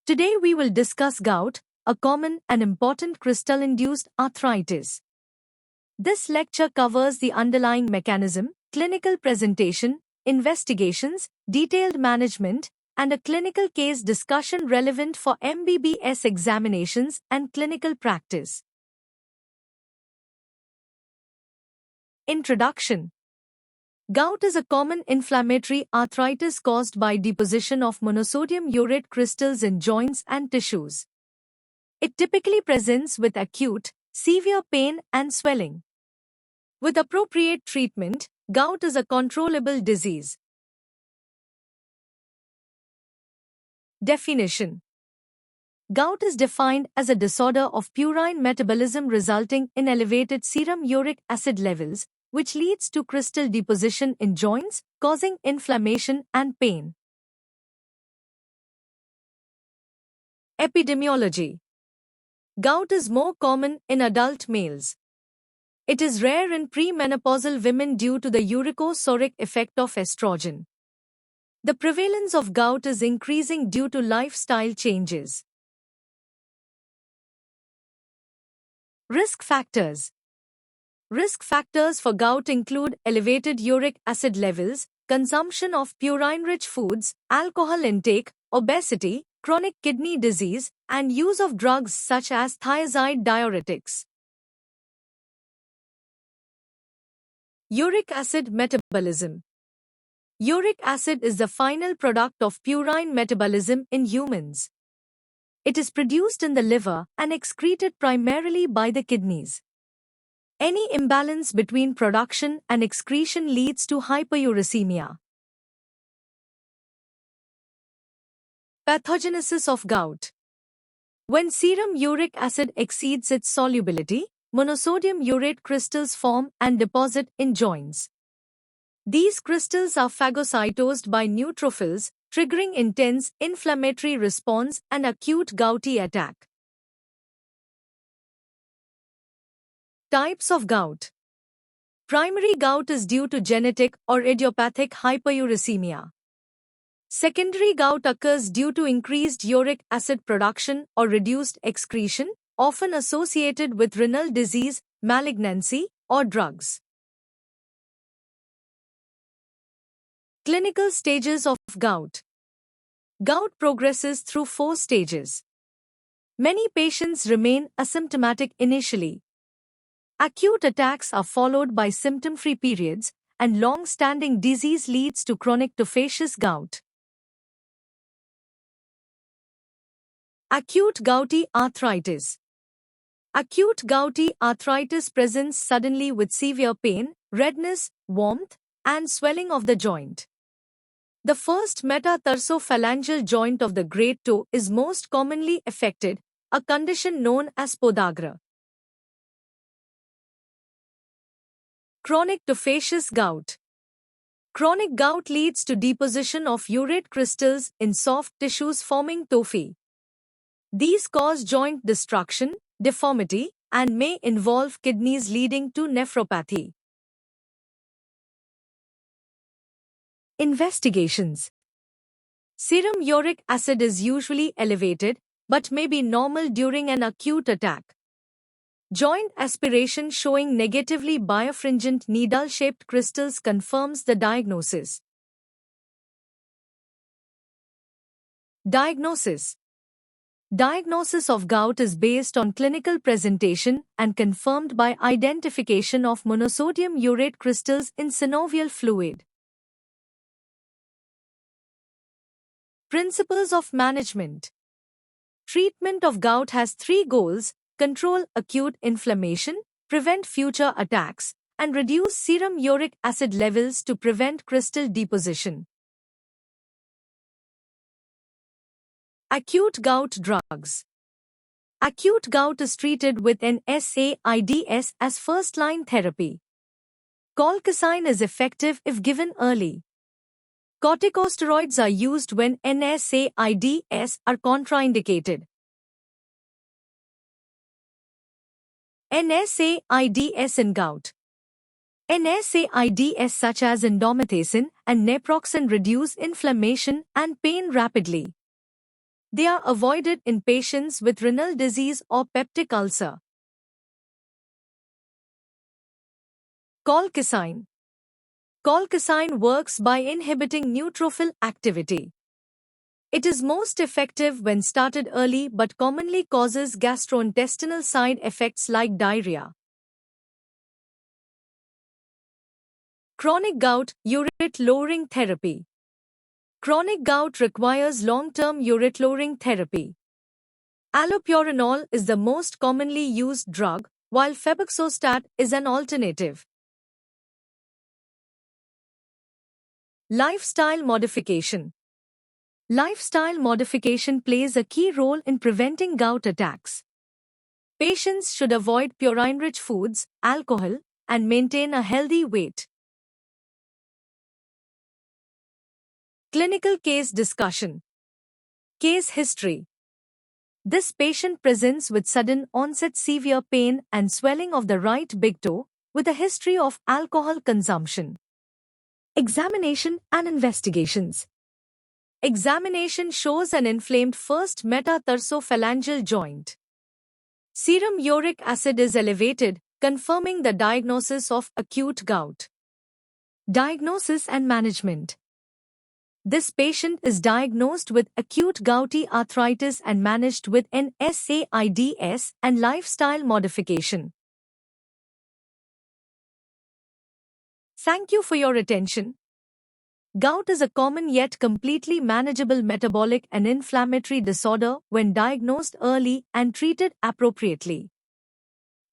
Today we will discuss gout, a common and important crystal-induced arthritis. This lecture covers the underlying mechanism, clinical presentation, investigations, detailed management, and a clinical case discussion relevant for MBBS examinations and clinical practice. Introduction. Gout is a common inflammatory arthritis caused by deposition of monosodium urate crystals in joints and tissues. It typically presents with acute, severe pain and swelling. With appropriate treatment, gout is a controllable disease. Definition. Gout is defined as a disorder of purine metabolism resulting in elevated serum uric acid levels, which leads to crystal deposition in joints, causing inflammation and pain. Epidemiology. Gout is more common in adult males. It is rare in premenopausal women due to the uricosuric effect of estrogen. The prevalence of gout is increasing due to lifestyle changes. Risk factors. Risk factors for gout include elevated uric acid levels, consumption of purine-rich foods, alcohol intake, obesity, chronic kidney disease, and use of drugs such as thiazide diuretics. Uric acid metabolism. Uric acid is the final product of purine metabolism in humans. It is produced in the liver and excreted primarily by the kidneys. Any imbalance between production and excretion leads to hyperuricemia. Pathogenesis of gout. When serum uric acid exceeds its solubility, monosodium urate crystals form and deposit in joints. These crystals are phagocytosed by neutrophils, triggering intense inflammatory response and acute gouty attack. Types of gout. Primary gout is due to genetic or idiopathic hyperuricemia. Secondary gout occurs due to increased uric acid production or reduced excretion, often associated with renal disease, malignancy, or drugs. Clinical stages of gout. Gout progresses through 4 stages. Many patients remain asymptomatic initially. Acute attacks are followed by symptom-free periods, and long-standing disease leads to chronic tophaceous gout. Acute gouty arthritis. Acute gouty arthritis presents suddenly with severe pain, redness, warmth, and swelling of the joint. The first metatarsophalangeal joint of the great toe is most commonly affected, a condition known as podagra. Chronic tophaceous gout. Chronic gout leads to deposition of urate crystals in soft tissues forming tophi. These cause joint destruction, deformity, and may involve kidneys leading to nephropathy. Investigations. Serum uric acid is usually elevated, but may be normal during an acute attack. Joint aspiration showing negatively birefringent needle-shaped crystals confirms the diagnosis. Diagnosis. Diagnosis of gout is based on clinical presentation and confirmed by identification of monosodium urate crystals in synovial fluid. Principles of management. Treatment of gout has 3 goals: control acute inflammation, prevent future attacks, and reduce serum uric acid levels to prevent crystal deposition. Acute gout drugs. Acute gout is treated with NSAIDs as first-line therapy. Colchicine is effective if given early. Corticosteroids are used when NSAIDs are contraindicated. NSAIDs in gout. NSAIDs such as indomethacin and naproxen reduce inflammation and pain rapidly. They are avoided in patients with renal disease or peptic ulcer. Colchicine. Colchicine works by inhibiting neutrophil activity. It is most effective when started early but commonly causes gastrointestinal side effects like diarrhea. Chronic gout, urate-lowering therapy. Chronic gout requires long-term urate-lowering therapy. Allopurinol is the most commonly used drug, while febuxostat is an alternative. Lifestyle modification. Lifestyle modification plays a key role in preventing gout attacks. Patients should avoid purine-rich foods, alcohol, and maintain a healthy weight. Clinical case discussion. Case history. This patient presents with sudden onset severe pain and swelling of the right big toe, with a history of alcohol consumption. Examination and investigations. Examination shows an inflamed first metatarsophalangeal joint. Serum uric acid is elevated, confirming the diagnosis of acute gout. Diagnosis and management. This patient is diagnosed with acute gouty arthritis and managed with NSAIDs and lifestyle modification. Thank you for your attention. Gout is a common yet completely manageable metabolic and inflammatory disorder when diagnosed early and treated appropriately.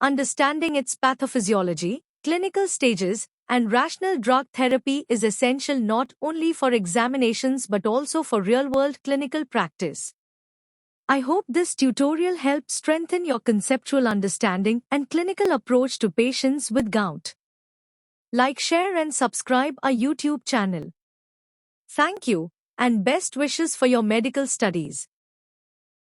Understanding its pathophysiology, clinical stages, and rational drug therapy is essential not only for examinations but also for real-world clinical practice. I hope this tutorial helped strengthen your conceptual understanding and clinical approach to patients with gout. Like, share, and subscribe our YouTube channel. Thank you, and best wishes for your medical studies.